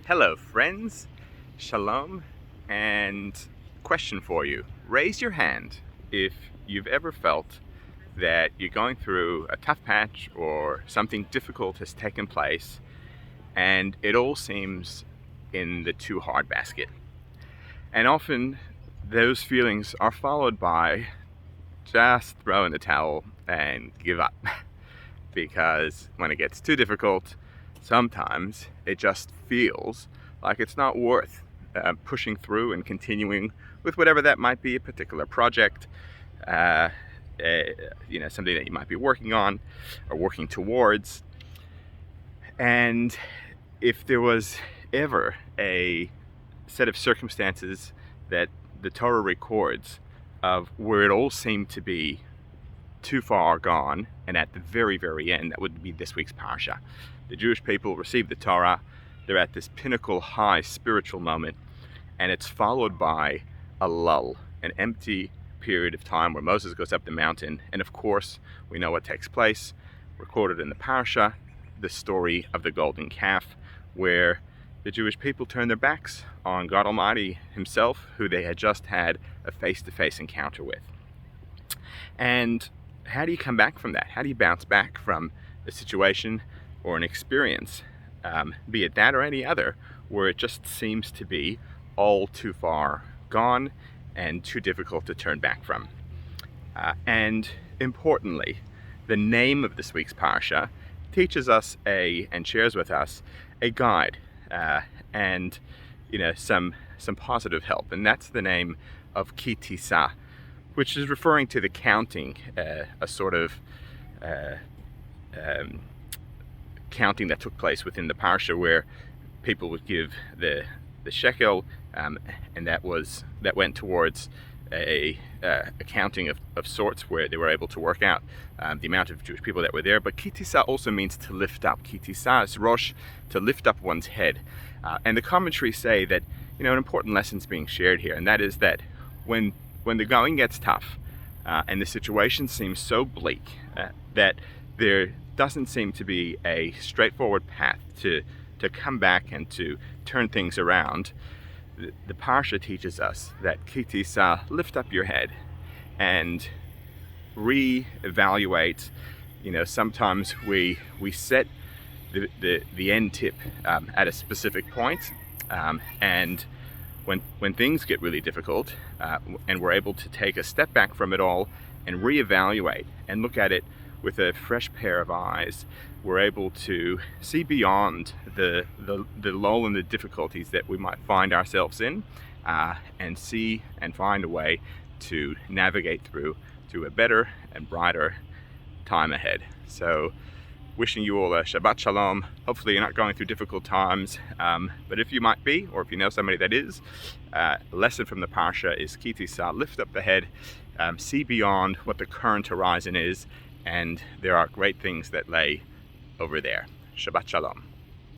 Hello friends, shalom, and question for you. Raise your hand if you've ever felt that you're going through a tough patch or something difficult has taken place and it all seems in the too hard basket. And often those feelings are followed by just throw in the towel and give up. Because when it gets too difficult, sometimes it just feels like it's not worth pushing through and continuing with whatever that might be, a particular project, something that you might be working on or working towards. And if there was ever a set of circumstances that the Torah records of where it all seemed to be too far gone, and at the very, very end, that would be this week's parsha. The Jewish people receive the Torah, they're at this pinnacle high spiritual moment, and it's followed by a lull, an empty period of time where Moses goes up the mountain, and of course, we know what takes place, recorded in the parsha, the story of the golden calf, where the Jewish people turn their backs on God Almighty himself, who they had just had a face-to-face encounter with. And how do you come back from that? How do you bounce back from a situation or an experience, be it that or any other, where it just seems to be all too far gone and too difficult to turn back from? And importantly, the name of this week's parsha teaches us and shares with us a guide and some positive help, and that's the name of Tisa, which is referring to the counting, a sort of counting that took place within the parsha, where people would give the shekel, and that went towards a counting of sorts, where they were able to work out the amount of Jewish people that were there. But kitisa also means to lift up. Kitisa is rosh, to lift up one's head. And the commentaries say that an important lesson is being shared here, and that is that when the going gets tough and the situation seems so bleak that there doesn't seem to be a straightforward path to come back and to turn things around, the parsha teaches us that kitisa, lift up your head and re-evaluate. Sometimes we set the end tip at a specific point, and when things get really difficult and we're able to take a step back from it all and reevaluate and look at it with a fresh pair of eyes, we're able to see beyond the lull and the difficulties that we might find ourselves in, and see and find a way to navigate through to a better and brighter time ahead. So wishing you all a Shabbat Shalom. Hopefully you're not going through difficult times, but if you might be, or if you know somebody that is, a lesson from the Parsha is Kitisa, lift up the head, see beyond what the current horizon is, and there are great things that lay over there. Shabbat Shalom.